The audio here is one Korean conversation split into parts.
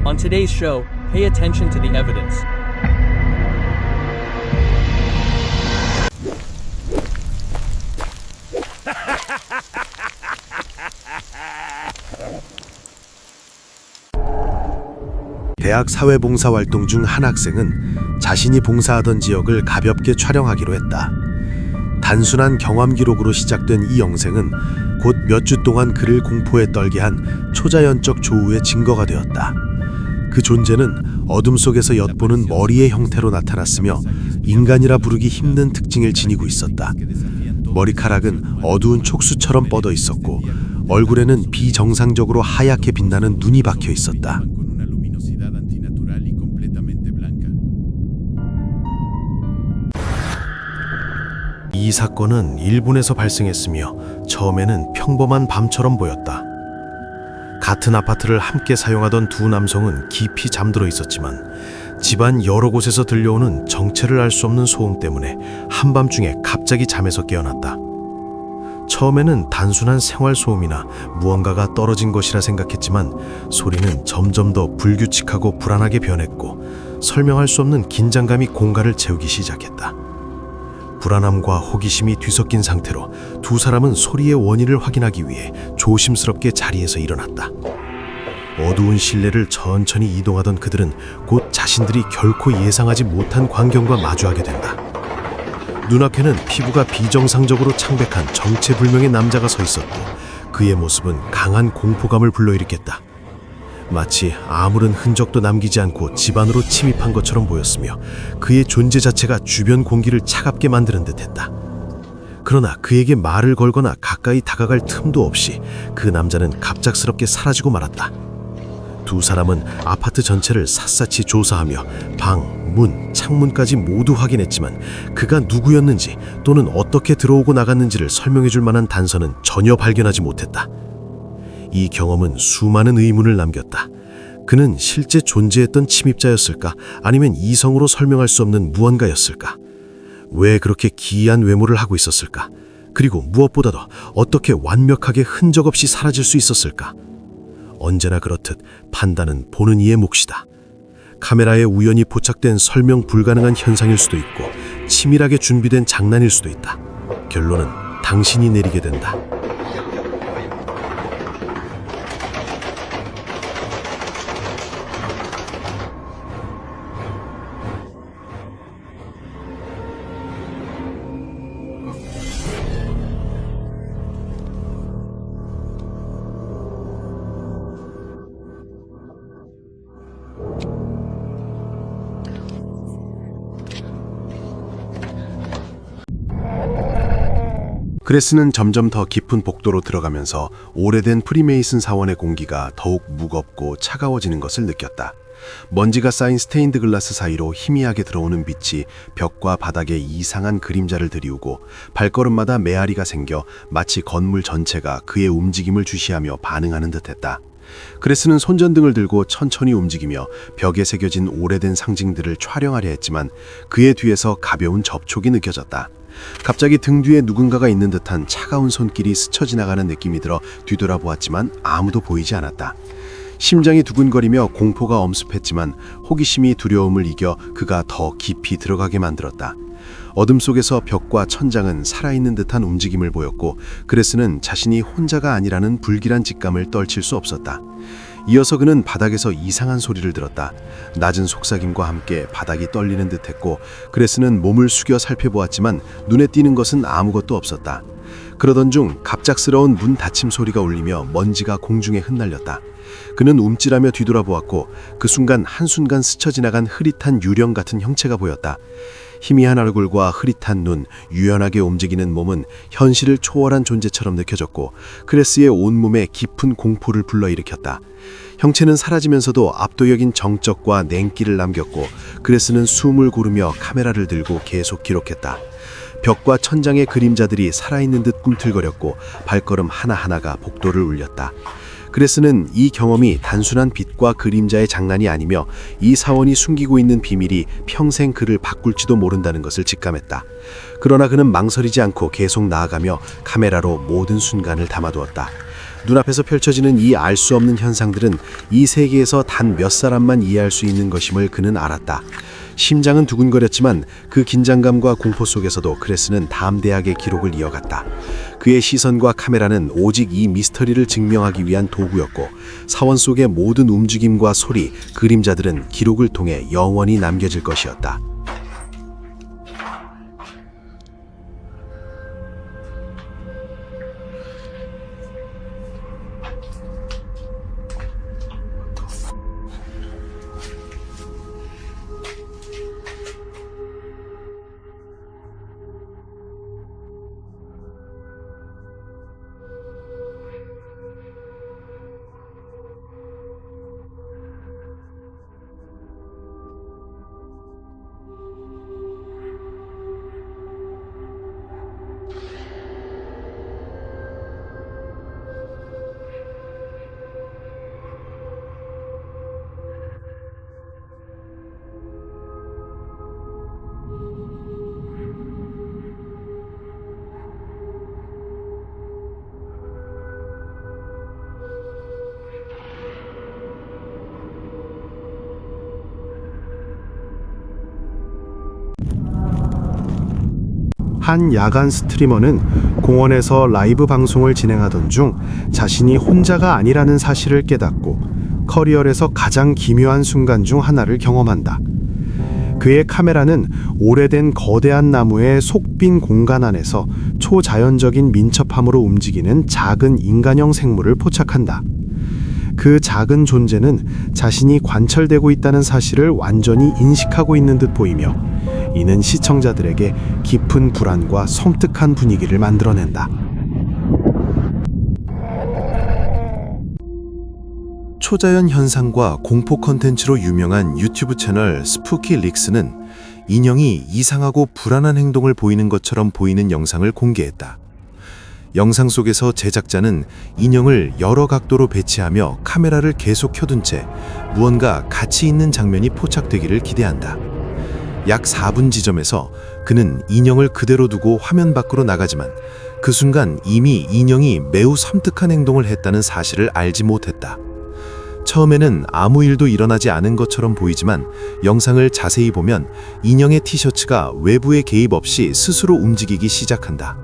On today's show, pay attention to the evidence. 대학 사회봉사활동 중 한 학생은 자신이 봉사하던 지역을 가볍게 촬영하기로 했다. 단순한 경험 기록으로 시작된 이 영상은 곧 몇 주 동안 그를 공포에 떨게 한 초자연적 조우의 증거가 되었다. 그 존재는 어둠 속에서 엿보는 머리의 형태로 나타났으며 인간이라 부르기 힘든 특징을 지니고 있었다. 머리카락은 어두운 촉수처럼 뻗어 있었고 얼굴에는 비정상적으로 하얗게 빛나는 눈이 박혀 있었다. 이 사건은 일본에서 발생했으며 처음에는 평범한 밤처럼 보였다. 같은 아파트를 함께 사용하던 두 남성은 깊이 잠들어 있었지만 집안 여러 곳에서 들려오는 정체를 알 수 없는 소음 때문에 한밤중에 갑자기 잠에서 깨어났다. 처음에는 단순한 생활 소음이나 무언가가 떨어진 것이라 생각했지만 소리는 점점 더 불규칙하고 불안하게 변했고 설명할 수 없는 긴장감이 공간을 채우기 시작했다. 불안함과 호기심이 뒤섞인 상태로 두 사람은 소리의 원인을 확인하기 위해 조심스럽게 자리에서 일어났다. 어두운 실내를 천천히 이동하던 그들은 곧 자신들이 결코 예상하지 못한 광경과 마주하게 된다. 눈앞에는 피부가 비정상적으로 창백한 정체불명의 남자가 서 있었고 그의 모습은 강한 공포감을 불러일으켰다. 마치 아무런 흔적도 남기지 않고 집 안으로 침입한 것처럼 보였으며 그의 존재 자체가 주변 공기를 차갑게 만드는 듯했다. 그러나 그에게 말을 걸거나 가까이 다가갈 틈도 없이 그 남자는 갑작스럽게 사라지고 말았다. 두 사람은 아파트 전체를 샅샅이 조사하며 방, 문, 창문까지 모두 확인했지만 그가 누구였는지 또는 어떻게 들어오고 나갔는지를 설명해줄 만한 단서는 전혀 발견하지 못했다. 이 경험은 수많은 의문을 남겼다. 그는 실제 존재했던 침입자였을까? 아니면 이성으로 설명할 수 없는 무언가였을까? 왜 그렇게 기이한 외모를 하고 있었을까? 그리고 무엇보다도 어떻게 완벽하게 흔적 없이 사라질 수 있었을까? 언제나 그렇듯 판단은 보는 이의 몫이다. 카메라에 우연히 포착된 설명 불가능한 현상일 수도 있고 치밀하게 준비된 장난일 수도 있다. 결론은 당신이 내리게 된다. 그레스는 점점 더 깊은 복도로 들어가면서 오래된 프리메이슨 사원의 공기가 더욱 무겁고 차가워지는 것을 느꼈다. 먼지가 쌓인 스테인드 글라스 사이로 희미하게 들어오는 빛이 벽과 바닥에 이상한 그림자를 들이우고 발걸음마다 메아리가 생겨 마치 건물 전체가 그의 움직임을 주시하며 반응하는 듯했다. 그레스는 손전등을 들고 천천히 움직이며 벽에 새겨진 오래된 상징들을 촬영하려 했지만 그의 뒤에서 가벼운 접촉이 느껴졌다. 갑자기 등 뒤에 누군가가 있는 듯한 차가운 손길이 스쳐 지나가는 느낌이 들어 뒤돌아보았지만 아무도 보이지 않았다. 심장이 두근거리며 공포가 엄습했지만 호기심이 두려움을 이겨 그가 더 깊이 들어가게 만들었다. 어둠 속에서 벽과 천장은 살아있는 듯한 움직임을 보였고 그레스는 자신이 혼자가 아니라는 불길한 직감을 떨칠 수 없었다. 이어서 그는 바닥에서 이상한 소리를 들었다. 낮은 속삭임과 함께 바닥이 떨리는 듯했고 그레스는 몸을 숙여 살펴보았지만 눈에 띄는 것은 아무것도 없었다. 그러던 중 갑작스러운 문 닫힘 소리가 울리며 먼지가 공중에 흩날렸다. 그는 움찔하며 뒤돌아보았고 그 순간 한순간 스쳐 지나간 흐릿한 유령 같은 형체가 보였다. 희미한 얼굴과 흐릿한 눈, 유연하게 움직이는 몸은 현실을 초월한 존재처럼 느껴졌고 크레스의 온몸에 깊은 공포를 불러일으켰다. 형체는 사라지면서도 압도적인 정적과 냉기를 남겼고 크레스는 숨을 고르며 카메라를 들고 계속 기록했다. 벽과 천장의 그림자들이 살아있는 듯 꿈틀거렸고 발걸음 하나하나가 복도를 울렸다. 그레스는 이 경험이 단순한 빛과 그림자의 장난이 아니며 이 사원이 숨기고 있는 비밀이 평생 그를 바꿀지도 모른다는 것을 직감했다. 그러나 그는 망설이지 않고 계속 나아가며 카메라로 모든 순간을 담아두었다. 눈앞에서 펼쳐지는 이 알 수 없는 현상들은 이 세계에서 단 몇 사람만 이해할 수 있는 것임을 그는 알았다. 심장은 두근거렸지만 그 긴장감과 공포 속에서도 크레스는 담대하게 기록을 이어갔다. 그의 시선과 카메라는 오직 이 미스터리를 증명하기 위한 도구였고 사원 속의 모든 움직임과 소리, 그림자들은 기록을 통해 영원히 남겨질 것이었다. 한 야간 스트리머는 공원에서 라이브 방송을 진행하던 중 자신이 혼자가 아니라는 사실을 깨닫고 커리어에서 가장 기묘한 순간 중 하나를 경험한다. 그의 카메라는 오래된 거대한 나무의 속빈 공간 안에서 초자연적인 민첩함으로 움직이는 작은 인간형 생물을 포착한다. 그 작은 존재는 자신이 관찰되고 있다는 사실을 완전히 인식하고 있는 듯 보이며 이는 시청자들에게 깊은 불안과 섬뜩한 분위기를 만들어낸다. 초자연 현상과 공포 컨텐츠로 유명한 유튜브 채널 스푸키 릭스는 인형이 이상하고 불안한 행동을 보이는 것처럼 보이는 영상을 공개했다. 영상 속에서 제작자는 인형을 여러 각도로 배치하며 카메라를 계속 켜둔 채 무언가 가치 있는 장면이 포착되기를 기대한다. 약 4분 지점에서 그는 인형을 그대로 두고 화면 밖으로 나가지만 그 순간 이미 인형이 매우 섬뜩한 행동을 했다는 사실을 알지 못했다. 처음에는 아무 일도 일어나지 않은 것처럼 보이지만 영상을 자세히 보면 인형의 티셔츠가 외부의 개입 없이 스스로 움직이기 시작한다.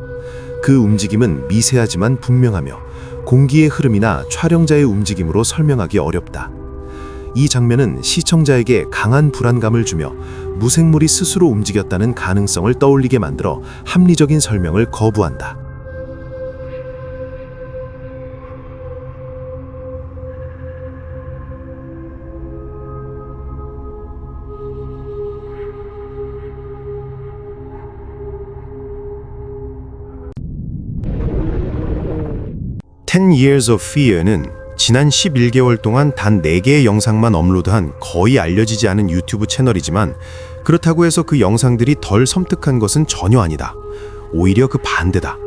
그 움직임은 미세하지만 분명하며 공기의 흐름이나 촬영자의 움직임으로 설명하기 어렵다. 이 장면은 시청자에게 강한 불안감을 주며 무생물이 스스로 움직였다는 가능성을 떠올리게 만들어 합리적인 설명을 거부한다. Ten Years of Fear는 지난 11개월 동안 단 4개의 영상만 업로드한 거의 알려지지 않은 유튜브 채널이지만 그렇다고 해서 그 영상들이 덜 섬뜩한 것은 전혀 아니다. 오히려 그 반대다.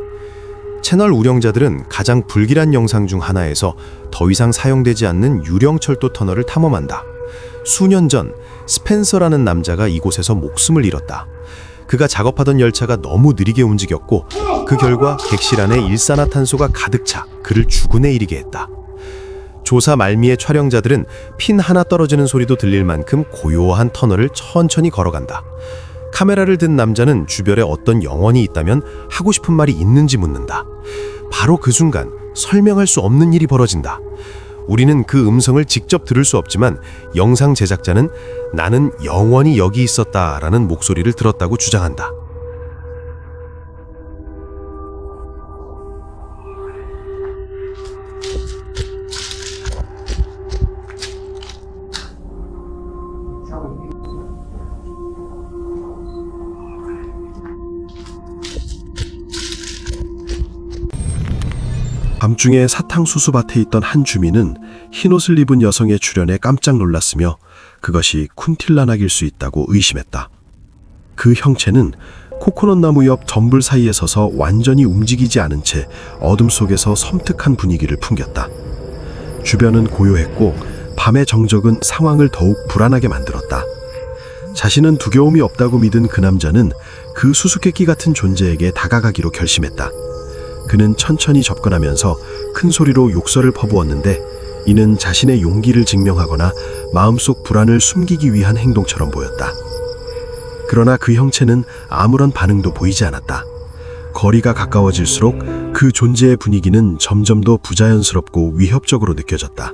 채널 운영자들은 가장 불길한 영상 중 하나에서 더 이상 사용되지 않는 유령 철도 터널을 탐험한다. 수년 전 스펜서라는 남자가 이곳에서 목숨을 잃었다. 그가 작업하던 열차가 너무 느리게 움직였고 그 결과 객실 안에 일산화탄소가 가득 차 그를 죽음에 이르게 했다. 조사 말미에 촬영자들은 핀 하나 떨어지는 소리도 들릴 만큼 고요한 터널을 천천히 걸어간다. 카메라를 든 남자는 주변에 어떤 영혼이 있다면 하고 싶은 말이 있는지 묻는다. 바로 그 순간 설명할 수 없는 일이 벌어진다. 우리는 그 음성을 직접 들을 수 없지만 영상 제작자는 나는 영원히 여기 있었다라는 목소리를 들었다고 주장한다. 밤중에 사탕수수밭에 있던 한 주민은 흰옷을 입은 여성의 출현에 깜짝 놀랐으며 그것이 쿤틸라낙일 수 있다고 의심했다. 그 형체는 코코넛 나무 옆 덤불 사이에 서서 완전히 움직이지 않은 채 어둠 속에서 섬뜩한 분위기를 풍겼다. 주변은 고요했고 밤의 정적은 상황을 더욱 불안하게 만들었다. 자신은 두려움이 없다고 믿은 그 남자는 그 수수께끼 같은 존재에게 다가가기로 결심했다. 그는 천천히 접근하면서 큰 소리로 욕설을 퍼부었는데 이는 자신의 용기를 증명하거나 마음속 불안을 숨기기 위한 행동처럼 보였다. 그러나 그 형체는 아무런 반응도 보이지 않았다. 거리가 가까워질수록 그 존재의 분위기는 점점 더 부자연스럽고 위협적으로 느껴졌다.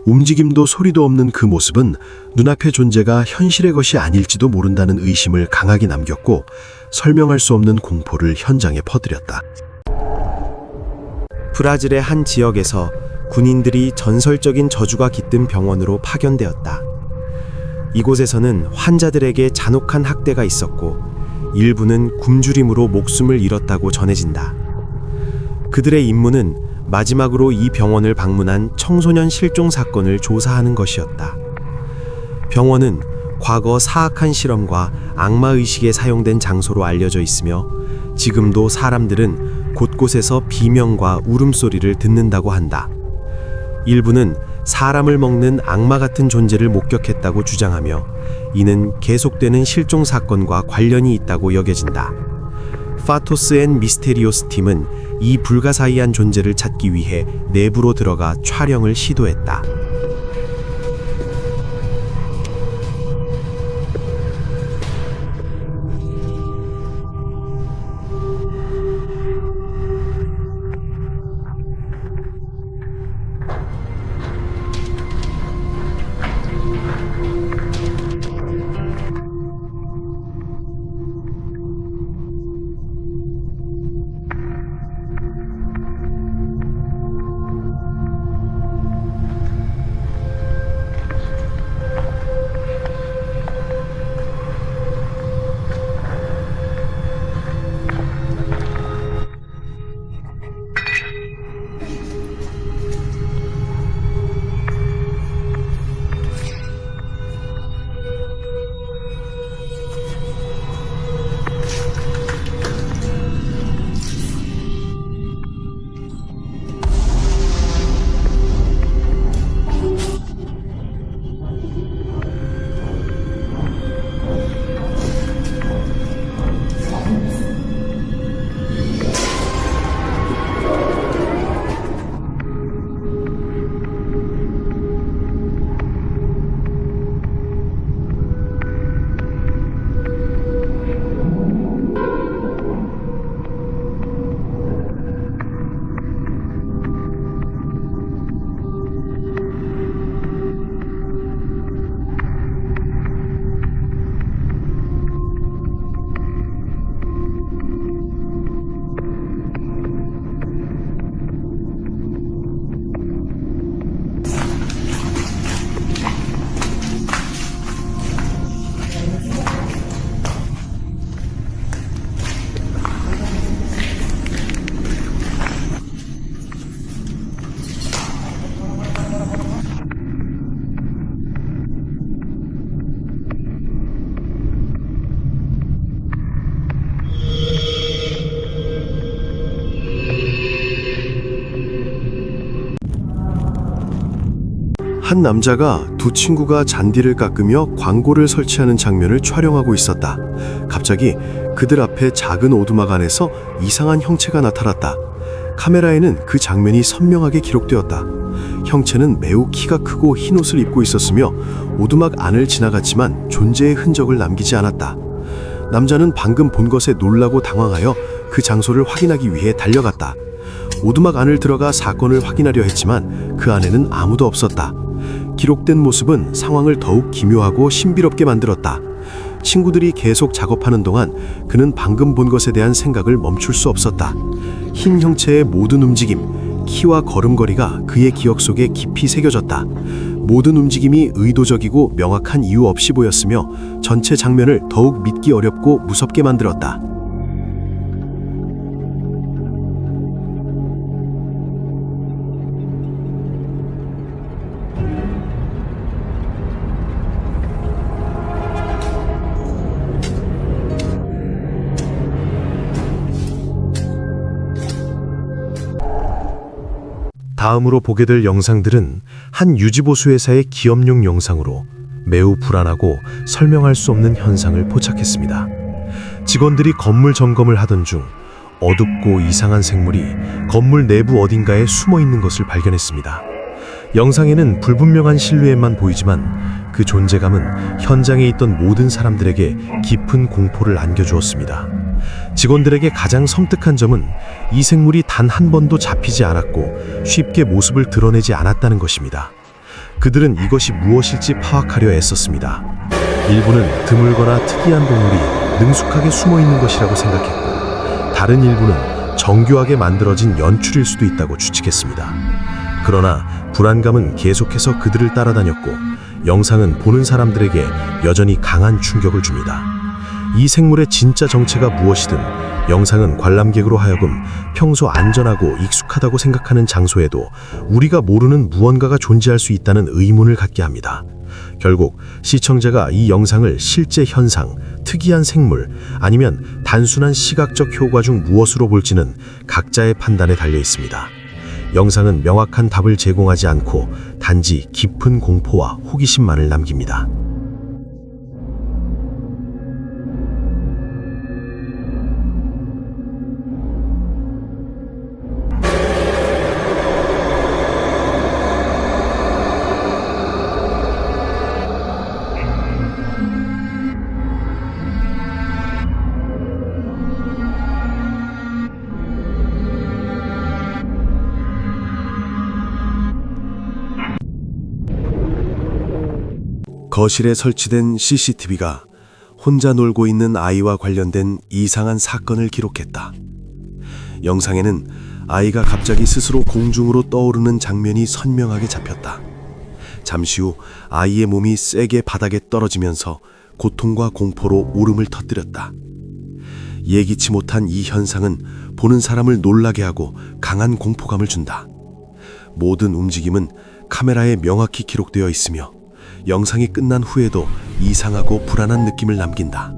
움직임도 소리도 없는 그 모습은 눈앞의 존재가 현실의 것이 아닐지도 모른다는 의심을 강하게 남겼고 설명할 수 없는 공포를 현장에 퍼뜨렸다. 브라질의 한 지역에서 군인들이 전설적인 저주가 깃든 병원으로 파견되었다. 이곳에서는 환자들에게 잔혹한 학대가 있었고 일부는 굶주림으로 목숨을 잃었다고 전해진다. 그들의 임무는 마지막으로 이 병원을 방문한 청소년 실종 사건을 조사하는 것이었다. 병원은 과거 사악한 실험과 악마의식에 사용된 장소로 알려져 있으며 지금도 사람들은 곳곳에서 비명과 울음소리를 듣는다고 한다. 일부는 사람을 먹는 악마 같은 존재를 목격했다고 주장하며 이는 계속되는 실종 사건과 관련이 있다고 여겨진다. 파토스 앤 미스테리오스 팀은 이 불가사의한 존재를 찾기 위해 내부로 들어가 촬영을 시도했다. 한 남자가 두 친구가 잔디를 깎으며 광고를 설치하는 장면을 촬영하고 있었다. 갑자기 그들 앞에 작은 오두막 안에서 이상한 형체가 나타났다. 카메라에는 그 장면이 선명하게 기록되었다. 형체는 매우 키가 크고 흰 옷을 입고 있었으며 오두막 안을 지나갔지만 존재의 흔적을 남기지 않았다. 남자는 방금 본 것에 놀라고 당황하여 그 장소를 확인하기 위해 달려갔다. 오두막 안을 들어가 사건을 확인하려 했지만 그 안에는 아무도 없었다. 기록된 모습은 상황을 더욱 기묘하고 신비롭게 만들었다. 친구들이 계속 작업하는 동안 그는 방금 본 것에 대한 생각을 멈출 수 없었다. 흰 형체의 모든 움직임, 키와 걸음걸이가 그의 기억 속에 깊이 새겨졌다. 모든 움직임이 의도적이고 명확한 이유 없이 보였으며 전체 장면을 더욱 믿기 어렵고 무섭게 만들었다. 다음으로 보게 될 영상들은 한 유지보수 회사의 기업용 영상으로 매우 불안하고 설명할 수 없는 현상을 포착했습니다. 직원들이 건물 점검을 하던 중 어둡고 이상한 생물이 건물 내부 어딘가에 숨어 있는 것을 발견했습니다. 영상에는 불분명한 실루엣만 보이지만 그 존재감은 현장에 있던 모든 사람들에게 깊은 공포를 안겨주었습니다. 직원들에게 가장 섬뜩한 점은 이 생물이 단 한 번도 잡히지 않았고 쉽게 모습을 드러내지 않았다는 것입니다. 그들은 이것이 무엇일지 파악하려 애썼습니다. 일부는 드물거나 특이한 동물이 능숙하게 숨어 있는 것이라고 생각했고, 다른 일부는 정교하게 만들어진 연출일 수도 있다고 추측했습니다. 그러나 불안감은 계속해서 그들을 따라다녔고, 영상은 보는 사람들에게 여전히 강한 충격을 줍니다. 이 생물의 진짜 정체가 무엇이든 영상은 관람객으로 하여금 평소 안전하고 익숙하다고 생각하는 장소에도 우리가 모르는 무언가가 존재할 수 있다는 의문을 갖게 합니다. 결국 시청자가 이 영상을 실제 현상, 특이한 생물, 아니면 단순한 시각적 효과 중 무엇으로 볼지는 각자의 판단에 달려 있습니다. 영상은 명확한 답을 제공하지 않고 단지 깊은 공포와 호기심만을 남깁니다. 거실에 설치된 CCTV가 혼자 놀고 있는 아이와 관련된 이상한 사건을 기록했다. 영상에는 아이가 갑자기 스스로 공중으로 떠오르는 장면이 선명하게 잡혔다. 잠시 후 아이의 몸이 세게 바닥에 떨어지면서 고통과 공포로 울음을 터뜨렸다. 예기치 못한 이 현상은 보는 사람을 놀라게 하고 강한 공포감을 준다. 모든 움직임은 카메라에 명확히 기록되어 있으며 영상이 끝난 후에도 이상하고 불안한 느낌을 남긴다.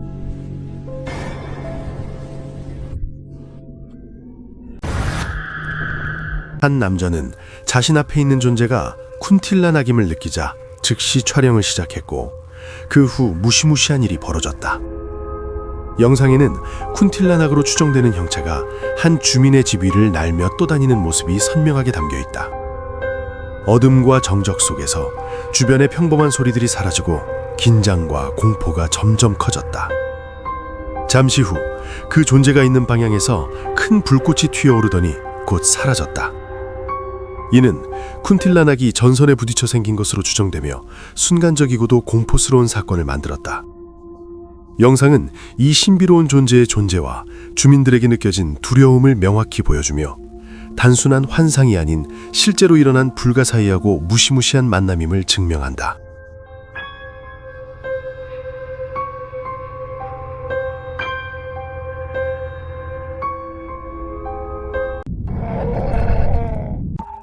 한 남자는 자신 앞에 있는 존재가 쿤틸라나김을 느끼자 즉시 촬영을 시작했고, 그 후 무시무시한 일이 벌어졌다. 영상에는 쿤틸라낙으로 추정되는 형체가 한 주민의 집 위를 날며 떠다니는 모습이 선명하게 담겨 있다. 어둠과 정적 속에서 주변의 평범한 소리들이 사라지고 긴장과 공포가 점점 커졌다. 잠시 후 그 존재가 있는 방향에서 큰 불꽃이 튀어오르더니 곧 사라졌다. 이는 쿤틸라낙이 전선에 부딪혀 생긴 것으로 추정되며 순간적이고도 공포스러운 사건을 만들었다. 영상은 이 신비로운 존재의 존재와 주민들에게 느껴진 두려움을 명확히 보여주며 단순한 환상이 아닌 실제로 일어난 불가사의하고 무시무시한 만남임을 증명한다.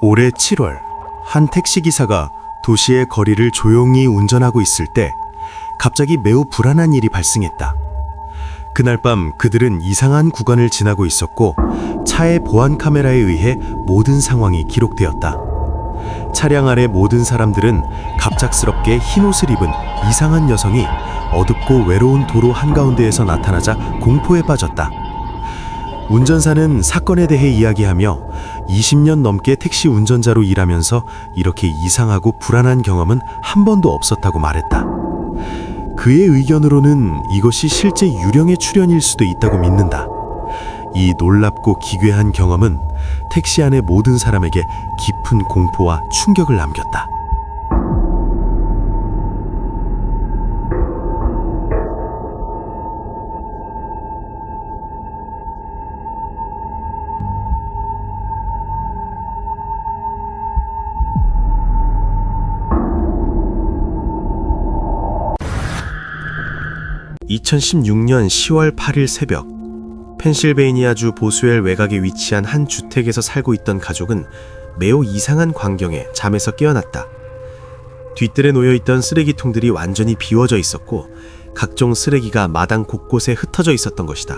올해 7월, 한 택시기사가 도시의 거리를 조용히 운전하고 있을 때 갑자기 매우 불안한 일이 발생했다. 그날 밤 그들은 이상한 구간을 지나고 있었고, 차의 보안 카메라에 의해 모든 상황이 기록되었다. 차량 아래 모든 사람들은 갑작스럽게 흰 옷을 입은 이상한 여성이 어둡고 외로운 도로 한가운데에서 나타나자 공포에 빠졌다. 운전사는 사건에 대해 이야기하며 20년 넘게 택시 운전자로 일하면서 이렇게 이상하고 불안한 경험은 한 번도 없었다고 말했다. 그의 의견으로는 이것이 실제 유령의 출현일 수도 있다고 믿는다. 이 놀랍고 기괴한 경험은 택시 안의 모든 사람에게 깊은 공포와 충격을 남겼다. (2016년 10월 8일) 새벽, 펜실베이니아주 보스웰 외곽에 위치한 한 주택에서 살고 있던 가족은 매우 이상한 광경에 잠에서 깨어났다. 뒤뜰에 놓여있던 쓰레기통들이 완전히 비워져 있었고, 각종 쓰레기가 마당 곳곳에 흩어져 있었던 것이다.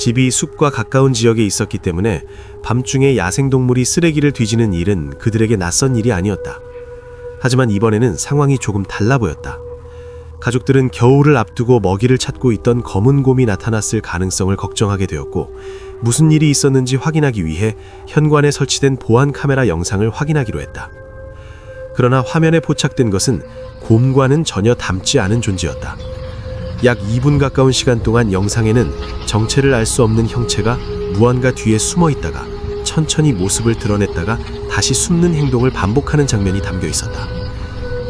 집이 숲과 가까운 지역에 있었기 때문에 밤중에 야생동물이 쓰레기를 뒤지는 일은 그들에게 낯선 일이 아니었다. 하지만 이번에는 상황이 조금 달라 보였다. 가족들은 겨울을 앞두고 먹이를 찾고 있던 검은 곰이 나타났을 가능성을 걱정하게 되었고, 무슨 일이 있었는지 확인하기 위해 현관에 설치된 보안 카메라 영상을 확인하기로 했다. 그러나 화면에 포착된 것은 곰과는 전혀 닮지 않은 존재였다. 약 2분 가까운 시간 동안 영상에는 정체를 알 수 없는 형체가 무언가 뒤에 숨어 있다가 천천히 모습을 드러냈다가 다시 숨는 행동을 반복하는 장면이 담겨 있었다.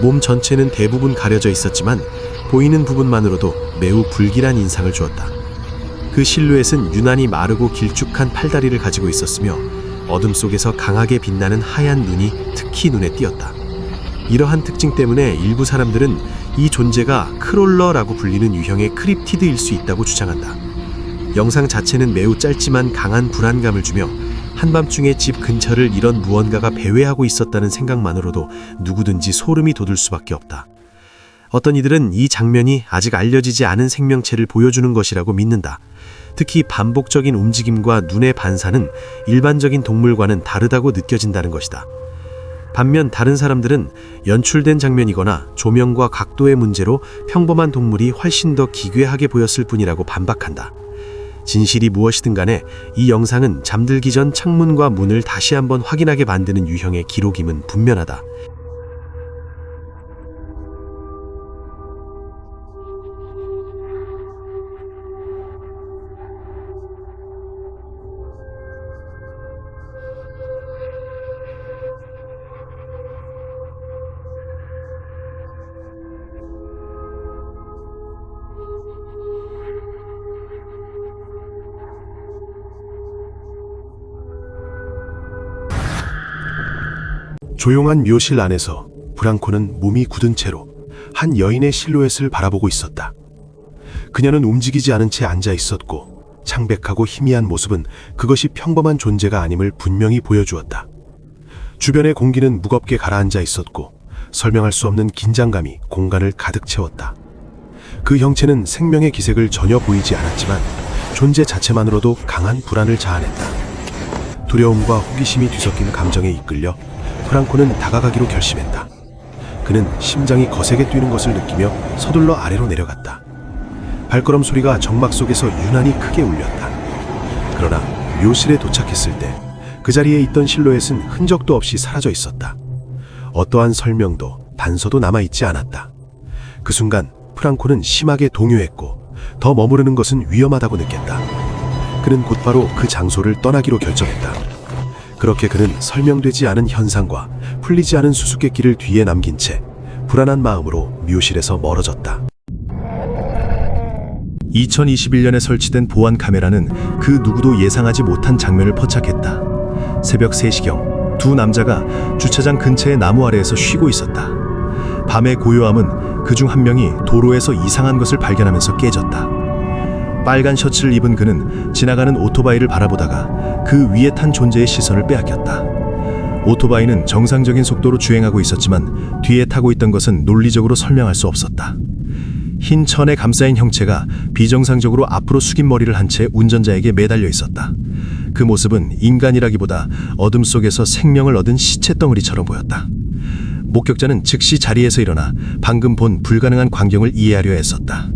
몸 전체는 대부분 가려져 있었지만 보이는 부분만으로도 매우 불길한 인상을 주었다. 그 실루엣은 유난히 마르고 길쭉한 팔다리를 가지고 있었으며 어둠 속에서 강하게 빛나는 하얀 눈이 특히 눈에 띄었다. 이러한 특징 때문에 일부 사람들은 이 존재가 크롤러라고 불리는 유형의 크립티드일 수 있다고 주장한다. 영상 자체는 매우 짧지만 강한 불안감을 주며 한밤중에 집 근처를 이런 무언가가 배회하고 있었다는 생각만으로도 누구든지 소름이 돋을 수밖에 없다. 어떤 이들은 이 장면이 아직 알려지지 않은 생명체를 보여주는 것이라고 믿는다. 특히 반복적인 움직임과 눈의 반사는 일반적인 동물과는 다르다고 느껴진다는 것이다. 반면 다른 사람들은 연출된 장면이거나 조명과 각도의 문제로 평범한 동물이 훨씬 더 기괴하게 보였을 뿐이라고 반박한다. 진실이 무엇이든 간에 이 영상은 잠들기 전 창문과 문을 다시 한번 확인하게 만드는 유형의 기록임은 분명하다. 조용한 묘실 안에서 프랑코는 몸이 굳은 채로 한 여인의 실루엣을 바라보고 있었다. 그녀는 움직이지 않은 채 앉아 있었고 창백하고 희미한 모습은 그것이 평범한 존재가 아님을 분명히 보여주었다. 주변의 공기는 무겁게 가라앉아 있었고 설명할 수 없는 긴장감이 공간을 가득 채웠다. 그 형체는 생명의 기색을 전혀 보이지 않았지만 존재 자체만으로도 강한 불안을 자아냈다. 두려움과 호기심이 뒤섞인 감정에 이끌려 프랑코는 다가가기로 결심했다. 그는 심장이 거세게 뛰는 것을 느끼며 서둘러 아래로 내려갔다. 발걸음 소리가 정막 속에서 유난히 크게 울렸다. 그러나 묘실에 도착했을 때 그 자리에 있던 실루엣은 흔적도 없이 사라져 있었다. 어떠한 설명도 단서도 남아있지 않았다. 그 순간 프랑코는 심하게 동요했고 더 머무르는 것은 위험하다고 느꼈다. 그는 곧바로 그 장소를 떠나기로 결정했다. 그렇게 그는 설명되지 않은 현상과 풀리지 않은 수수께끼를 뒤에 남긴 채 불안한 마음으로 묘실에서 멀어졌다. 2021년에 설치된 보안 카메라는 그 누구도 예상하지 못한 장면을 포착했다. 새벽 3시경 두 남자가 주차장 근처의 나무 아래에서 쉬고 있었다. 밤의 고요함은 그중 한 명이 도로에서 이상한 것을 발견하면서 깨졌다. 빨간 셔츠를 입은 그는 지나가는 오토바이를 바라보다가 그 위에 탄 존재의 시선을 빼앗겼다. 오토바이는 정상적인 속도로 주행하고 있었지만 뒤에 타고 있던 것은 논리적으로 설명할 수 없었다. 흰 천에 감싸인 형체가 비정상적으로 앞으로 숙인 머리를 한 채 운전자에게 매달려 있었다. 그 모습은 인간이라기보다 어둠 속에서 생명을 얻은 시체 덩어리처럼 보였다. 목격자는 즉시 자리에서 일어나 방금 본 불가능한 광경을 이해하려 애썼다.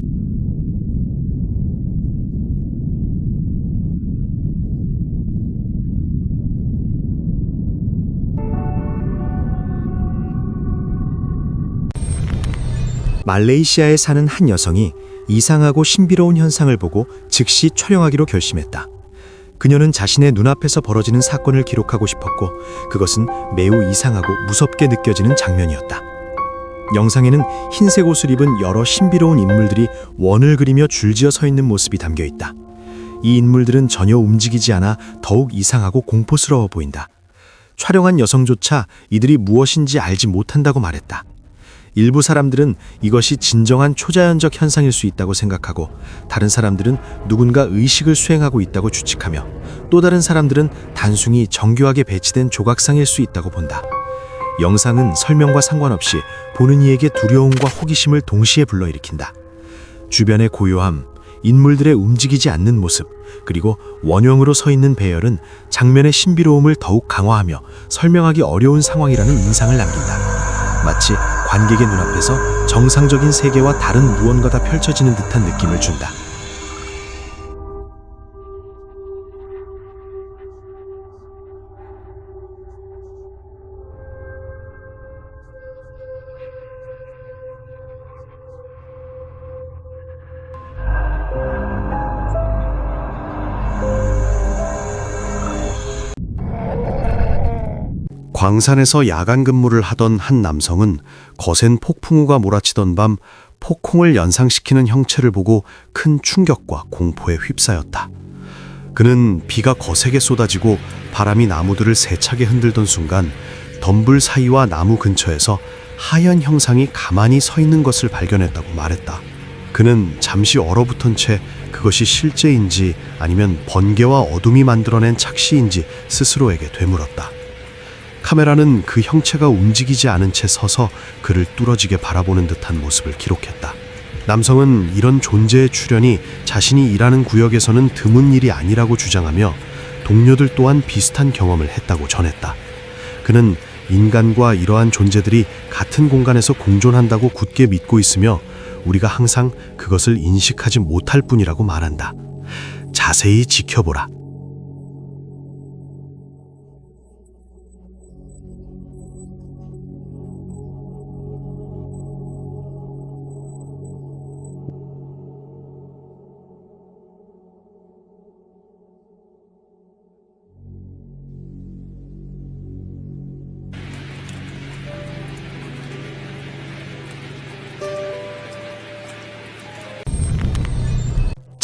말레이시아에 사는 한 여성이 이상하고 신비로운 현상을 보고 즉시 촬영하기로 결심했다. 그녀는 자신의 눈앞에서 벌어지는 사건을 기록하고 싶었고 그것은 매우 이상하고 무섭게 느껴지는 장면이었다. 영상에는 흰색 옷을 입은 여러 신비로운 인물들이 원을 그리며 줄지어 서 있는 모습이 담겨 있다. 이 인물들은 전혀 움직이지 않아 더욱 이상하고 공포스러워 보인다. 촬영한 여성조차 이들이 무엇인지 알지 못한다고 말했다. 일부 사람들은 이것이 진정한 초자연적 현상일 수 있다고 생각하고 다른 사람들은 누군가 의식을 수행하고 있다고 추측하며 또 다른 사람들은 단순히 정교하게 배치된 조각상일 수 있다고 본다. 영상은 설명과 상관없이 보는 이에게 두려움과 호기심을 동시에 불러일으킨다. 주변의 고요함, 인물들의 움직이지 않는 모습, 그리고 원형으로 서 있는 배열은 장면의 신비로움을 더욱 강화하며 설명하기 어려운 상황이라는 인상을 남긴다. 마치 관객의 눈앞에서 정상적인 세계와 다른 무언가가 펼쳐지는 듯한 느낌을 준다. 광산에서 야간 근무를 하던 한 남성은 거센 폭풍우가 몰아치던 밤 폭풍을 연상시키는 형체를 보고 큰 충격과 공포에 휩싸였다. 그는 비가 거세게 쏟아지고 바람이 나무들을 세차게 흔들던 순간 덤불 사이와 나무 근처에서 하얀 형상이 가만히 서 있는 것을 발견했다고 말했다. 그는 잠시 얼어붙은 채 그것이 실제인지 아니면 번개와 어둠이 만들어낸 착시인지 스스로에게 되물었다. 카메라는 그 형체가 움직이지 않은 채 서서 그를 뚫어지게 바라보는 듯한 모습을 기록했다. 남성은 이런 존재의 출현이 자신이 일하는 구역에서는 드문 일이 아니라고 주장하며 동료들 또한 비슷한 경험을 했다고 전했다. 그는 인간과 이러한 존재들이 같은 공간에서 공존한다고 굳게 믿고 있으며 우리가 항상 그것을 인식하지 못할 뿐이라고 말한다. 자세히 지켜보라.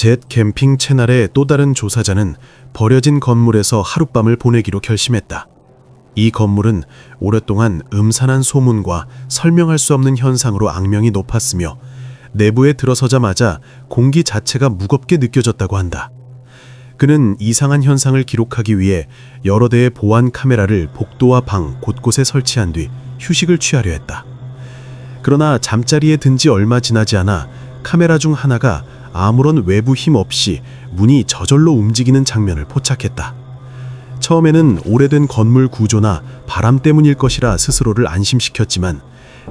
젯 캠핑 채널의 또 다른 조사자는 버려진 건물에서 하룻밤을 보내기로 결심했다. 이 건물은 오랫동안 음산한 소문과 설명할 수 없는 현상으로 악명이 높았으며 내부에 들어서자마자 공기 자체가 무겁게 느껴졌다고 한다. 그는 이상한 현상을 기록하기 위해 여러 대의 보안 카메라를 복도와 방 곳곳에 설치한 뒤 휴식을 취하려 했다. 그러나 잠자리에 든 지 얼마 지나지 않아 카메라 중 하나가 아무런 외부 힘 없이 문이 저절로 움직이는 장면을 포착했다. 처음에는 오래된 건물 구조나 바람 때문일 것이라 스스로를 안심시켰지만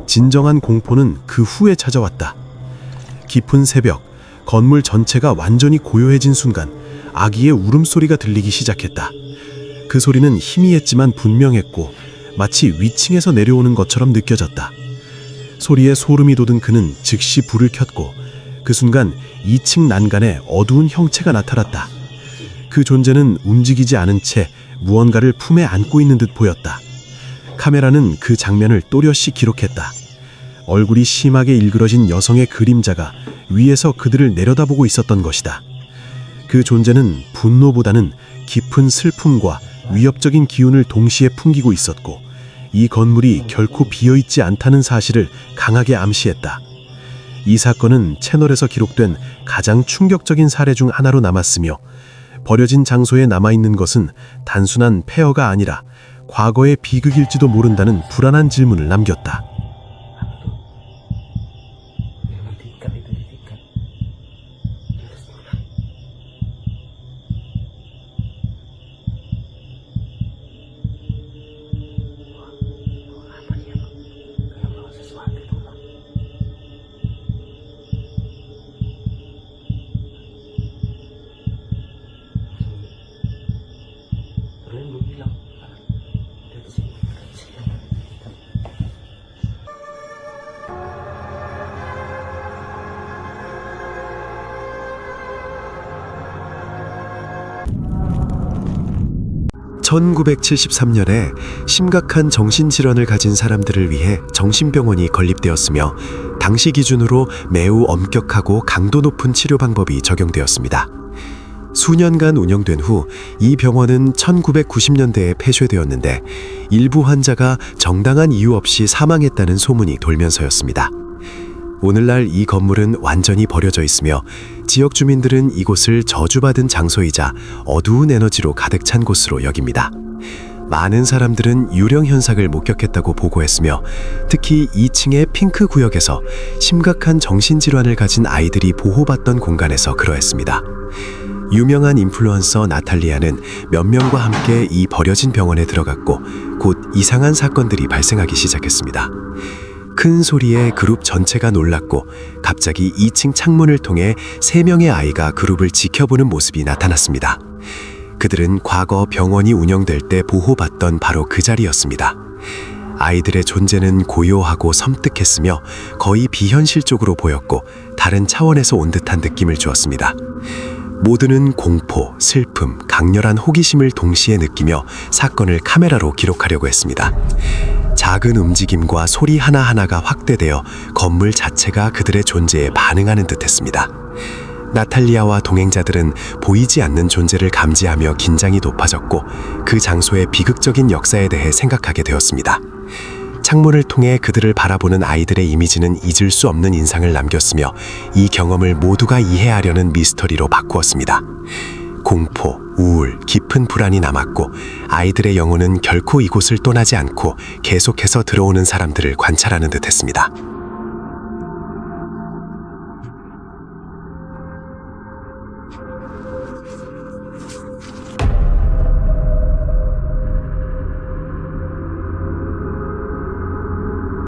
진정한 공포는 그 후에 찾아왔다. 깊은 새벽, 건물 전체가 완전히 고요해진 순간 아기의 울음소리가 들리기 시작했다. 그 소리는 희미했지만 분명했고 마치 위층에서 내려오는 것처럼 느껴졌다. 소리에 소름이 돋은 그는 즉시 불을 켰고 그 순간 2층 난간에 어두운 형체가 나타났다. 그 존재는 움직이지 않은 채 무언가를 품에 안고 있는 듯 보였다. 카메라는 그 장면을 또렷이 기록했다. 얼굴이 심하게 일그러진 여성의 그림자가 위에서 그들을 내려다보고 있었던 것이다. 그 존재는 분노보다는 깊은 슬픔과 위협적인 기운을 동시에 풍기고 있었고 이 건물이 결코 비어있지 않다는 사실을 강하게 암시했다. 이 사건은 채널에서 기록된 가장 충격적인 사례 중 하나로 남았으며 버려진 장소에 남아있는 것은 단순한 폐허가 아니라 과거의 비극일지도 모른다는 불안한 질문을 남겼다. (1973년에) 심각한 정신질환을 가진 사람들을 위해 정신병원이 건립되었으며 당시 기준으로 매우 엄격하고 강도 높은 치료 방법이 적용되었습니다. 수년간 운영된 후 이 병원은 1990년대에 폐쇄되었는데 일부 환자가 정당한 이유 없이 사망했다는 소문이 돌면서였습니다. 오늘날 이 건물은 완전히 버려져 있으며 지역 주민들은 이곳을 저주받은 장소이자 어두운 에너지로 가득 찬 곳으로 여깁니다. 많은 사람들은 유령 현상을 목격했다고 보고했으며 특히 2층의 핑크 구역에서 심각한 정신질환을 가진 아이들이 보호받던 공간에서 그러했습니다. 유명한 인플루언서 나탈리아는 몇 명과 함께 이 버려진 병원에 들어갔고 곧 이상한 사건들이 발생하기 시작했습니다. 큰 소리에 그룹 전체가 놀랐고 갑자기 2층 창문을 통해 3명의 아이가 그룹을 지켜보는 모습이 나타났습니다. 그들은 과거 병원이 운영될 때 보호받던 바로 그 자리였습니다. 아이들의 존재는 고요하고 섬뜩했으며 거의 비현실적으로 보였고 다른 차원에서 온 듯한 느낌을 주었습니다. 모두는 공포, 슬픔, 강렬한 호기심을 동시에 느끼며 사건을 카메라로 기록하려고 했습니다. 작은 움직임과 소리 하나하나가 확대되어 건물 자체가 그들의 존재에 반응하는 듯했습니다. 나탈리아와 동행자들은 보이지 않는 존재를 감지하며 긴장이 높아졌고 그 장소의 비극적인 역사에 대해 생각하게 되었습니다. 창문을 통해 그들을 바라보는 아이들의 이미지는 잊을 수 없는 인상을 남겼으며 이 경험을 모두가 이해하려는 미스터리로 바꾸었습니다. 공포, 우울, 깊은 불안이 남았고 아이들의 영혼은 결코 이곳을 떠나지 않고 계속해서 들어오는 사람들을 관찰하는 듯했습니다.